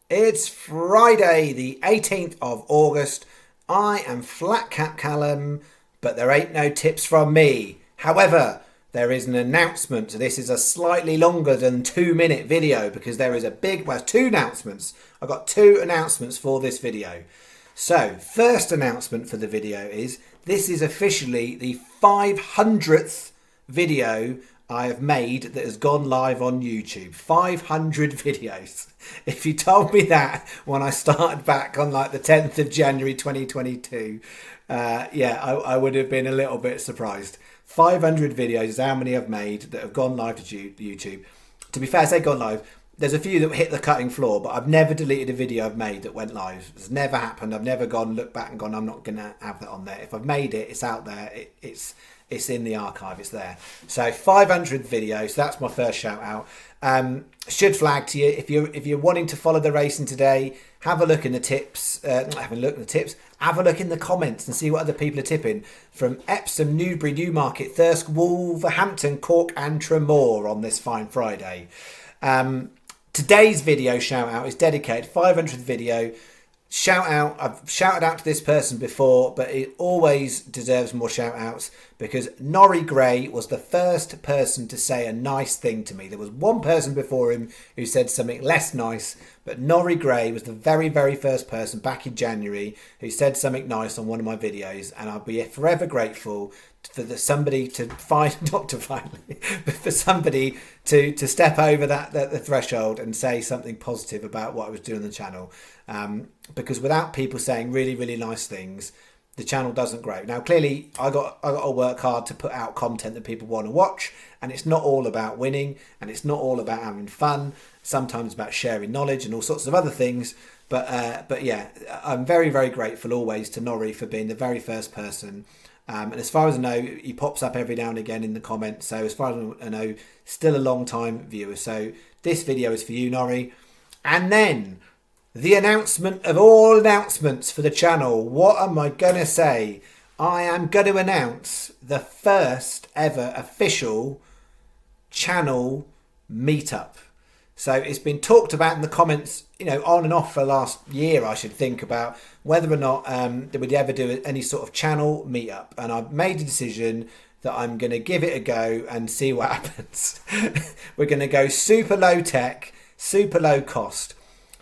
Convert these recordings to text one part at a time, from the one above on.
It's Friday, the 18th of August. I am Flat Cap Callum, but there ain't no tips from me. However, there is an announcement. So this is a slightly longer than 2 minute video because there is two announcements. I've got two announcements for this video. So, first announcement for the video is this is officially the 500th video I have made that has gone live on YouTube. 500 videos. If you told me that when I started back on like the 10th of January 2022, I would have been a little bit surprised. 500 videos is how many I've made that have gone live to YouTube. To be fair, I say gone live. There's a few that hit the cutting floor, but I've never deleted a video I've made that went live. It's never happened. I've never looked back and gone, I'm not going to have that on there. If I've made it, it's out there. It's in the archive. It's there. So 500 videos. So that's my first shout out. Should flag to you if you're wanting to follow the racing today. Have a look in the tips. Have a look in the comments and see what other people are tipping from Epsom, Newbury, Newmarket, Thirsk, Wolverhampton, Cork, and Tremor on this fine Friday. Today's video shout out is dedicated 500th video. Shout out, I've shouted out to this person before, but it always deserves more shout outs because Norrie Gray was the first person to say a nice thing to me. There was one person before him who said something less nice, but Norrie Gray was the very, very first person back in January who said something nice on one of my videos, and I'll be forever grateful for somebody to step over the threshold and say something positive about what I was doing on the channel. Because without people saying really, really nice things, the channel doesn't grow. Now, clearly, I got to work hard to put out content that people want to watch, and it's not all about winning, and it's not all about having fun. Sometimes it's about sharing knowledge and all sorts of other things. But yeah, I'm very, very grateful always to Norrie for being the very first person. And as far as I know, he pops up every now and again in the comments. So as far as I know, still a long time viewer. So this video is for you, Norrie. And then the announcement of all announcements for the channel. What am I going to say? I am going to announce the first ever official channel meetup. So it's been talked about in the comments, on and off for the last year, I should think, about whether or not that we'd ever do any sort of channel meetup. And I've made a decision that I'm going to give it a go and see what happens. We're going to go super low tech, super low cost.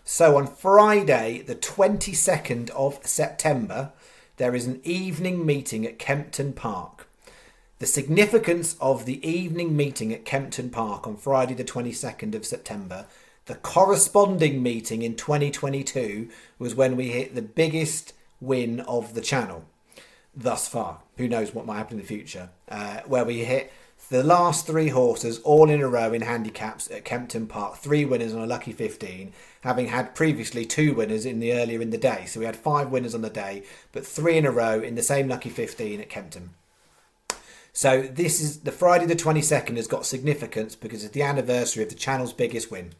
So on Friday, the 22nd of September, there is an evening meeting at Kempton Park. The significance of the evening meeting at Kempton Park on Friday the 22nd of September, the corresponding meeting in 2022 was when we hit the biggest win of the channel thus far. Who knows what might happen in the future, where we hit the last three horses all in a row in handicaps at Kempton Park. 3 winners on a lucky 15, having had previously 2 winners earlier in the day. So we had 5 winners on the day, but 3 in a row in the same lucky 15 at Kempton. So this is the Friday the 22nd has got significance because it's the anniversary of the channel's biggest win.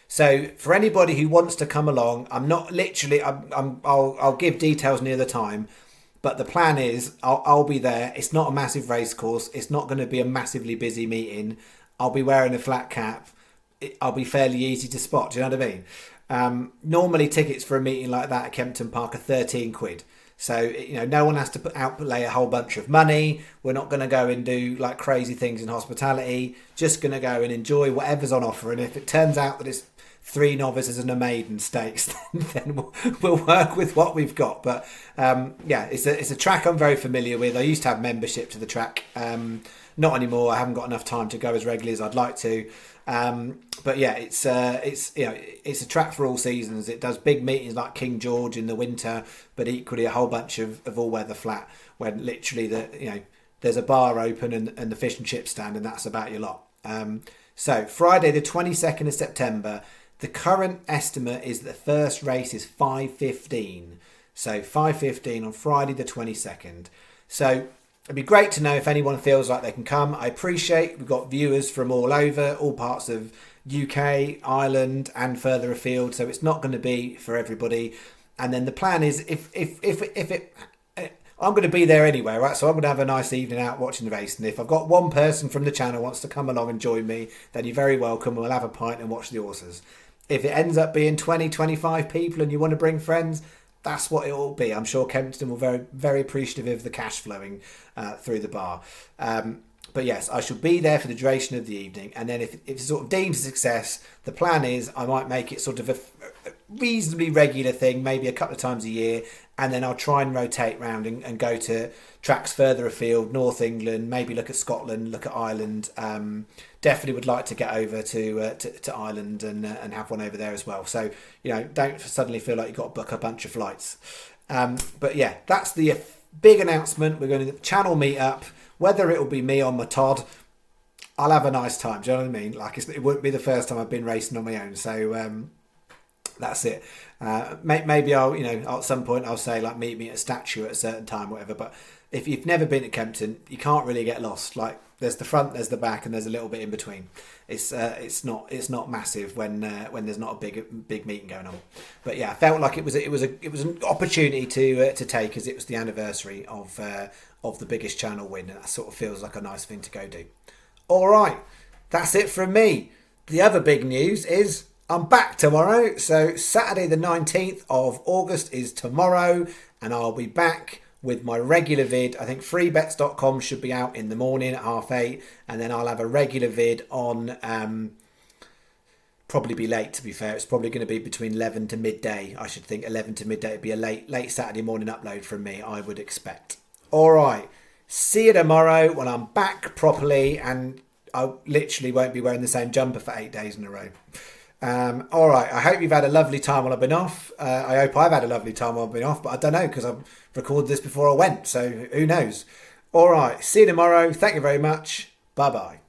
So for anybody who wants to come along, I'll give details near the time, but the plan is I'll be there. It's not a massive race course. It's not going to be a massively busy meeting. I'll be wearing a flat cap. I'll be fairly easy to spot. Do you know what I mean? Normally tickets for a meeting like that at Kempton Park are 13 quid. So, no one has to outlay a whole bunch of money. We're not going to go and do like crazy things in hospitality. Just going to go and enjoy whatever's on offer. And if it turns out that it's 3 novices and a maiden stakes, then we'll work with what we've got. But it's a track I'm very familiar with. I used to have membership to the track. Not anymore. I haven't got enough time to go as regularly as I'd like to. But yeah, it's a track for all seasons. It does big meetings like King George in the winter, but equally a whole bunch of all weather flat when literally there's a bar open and the fish and chip stand, and that's about your lot. So Friday the 22nd of September, the current estimate is that the first race is 5:15. So 5:15 on Friday the 22nd. So it'd be great to know if anyone feels like they can come. I appreciate we've got viewers from all over, all parts of UK, Ireland, and further afield. So it's not going to be for everybody. And then the plan is I'm going to be there anyway, right? So I'm going to have a nice evening out watching the race. And if I've got one person from the channel wants to come along and join me, then you're very welcome. We'll have a pint and watch the horses. If it ends up being 20, 25 people and you want to bring friends, that's what it will be. I'm sure Kempston will be very, very appreciative of the cash flowing through the bar. But yes, I shall be there for the duration of the evening. And then if it's sort of deemed a success, the plan is I might make it sort of a reasonably regular thing, maybe a couple of times a year. And then I'll try and rotate round and go to tracks further afield, North England, maybe look at Scotland, look at Ireland. Definitely would like to get over to Ireland and have one over there as well. So, don't suddenly feel like you've got to book a bunch of flights. But yeah, that's the big announcement. We're going to channel meet up. Whether it will be me on my Todd, I'll have a nice time. Do you know what I mean? Like it wouldn't be the first time I've been racing on my own. So that's it. Maybe I'll, at some point I'll say like meet me at a statue at a certain time, whatever. But if you've never been to Kempton, you can't really get lost. Like there's the front, there's the back, and there's a little bit in between. It's not massive when there's not a big meeting going on. But yeah, I felt like it was an opportunity to take, as it was the anniversary of the biggest channel win, and that sort of feels like a nice thing to go do. All right, that's it from me. The other big news is I'm back tomorrow. So Saturday the 19th of August is tomorrow, and I'll be back with my regular vid. I think freebets.com should be out in the morning at 8:30, and then I'll have a regular vid on probably be late, to be fair. It's probably going to be between 11 to midday. I should think 11 to midday would be a late Saturday morning upload from me, I would expect. All right, see you tomorrow when I'm back properly, and I literally won't be wearing the same jumper for 8 days in a row. All right, I hope you've had a lovely time while I've been off. I hope I've had a lovely time while I've been off, but I don't know because I've recorded this before I went, so who knows. All right, see you tomorrow. Thank you very much. Bye-bye.